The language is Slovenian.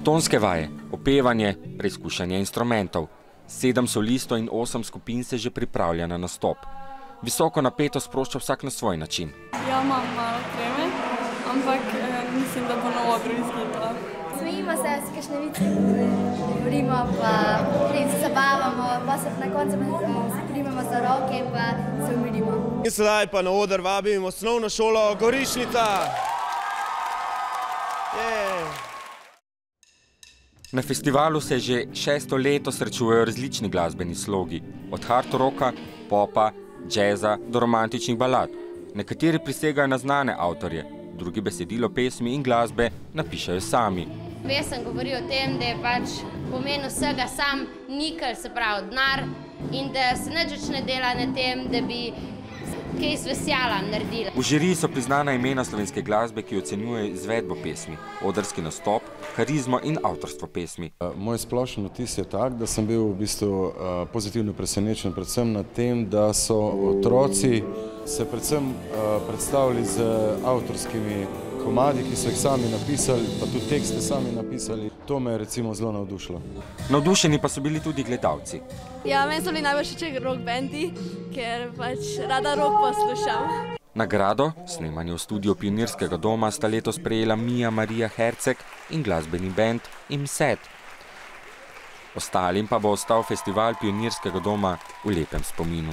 Tonske vaje, opevanje, preizkušanje instrumentov. 7 solistov in 8 skupin se že pripravlja na nastop. Visoko napeto sprošča vsak na svoj način. Ja, imam malo treme, ampak mislim, da bo na odru izgledala. Smejimo se, si kakšne vice govorimo, pa se zabavamo, pa se na koncu primemo za roke in pa se umirimo. In sedaj pa na oder vabim osnovno šolo Gorišnica. Na festivalu se že 6. leto srečujejo različni glasbeni slogi, od hard rocka, popa, džeza do romantičnih balad. Nekateri prisegajo na znane avtorje, drugi besedilo pesmi in glasbe napišejo sami. Pesem govori o tem, da je pač pomen vsega sam nikelj, se pravi denar, in da se nič ne dela na tem, da bi kaj iz veselja naredila. V žiriji so priznana imena slovenske glasbe, ki ocenjuje izvedbo pesmi, odrski nastop, karizmo in avtorstvo pesmi. Moj splošen vtis je tak, da sem bil v bistvu pozitivno presenečen predvsem na tem, da so otroci se predvsem predstavili z avtorskimi komadi, ki so jih sami napisali, pa tudi tekste sami napisali. To me je recimo zelo navdušilo. Navdušeni pa so bili tudi gledalci. Ja, meni so bili najbolj všeč rock bendi, ker pač rada rock poslušam. Nagrado, snemanje v studiu Pionirskega doma, sta letos prejela Mija Marija Herceg in glasbeni bend Imset. Ostalim pa bo ostal festival Pionirskega doma v lepem spominu.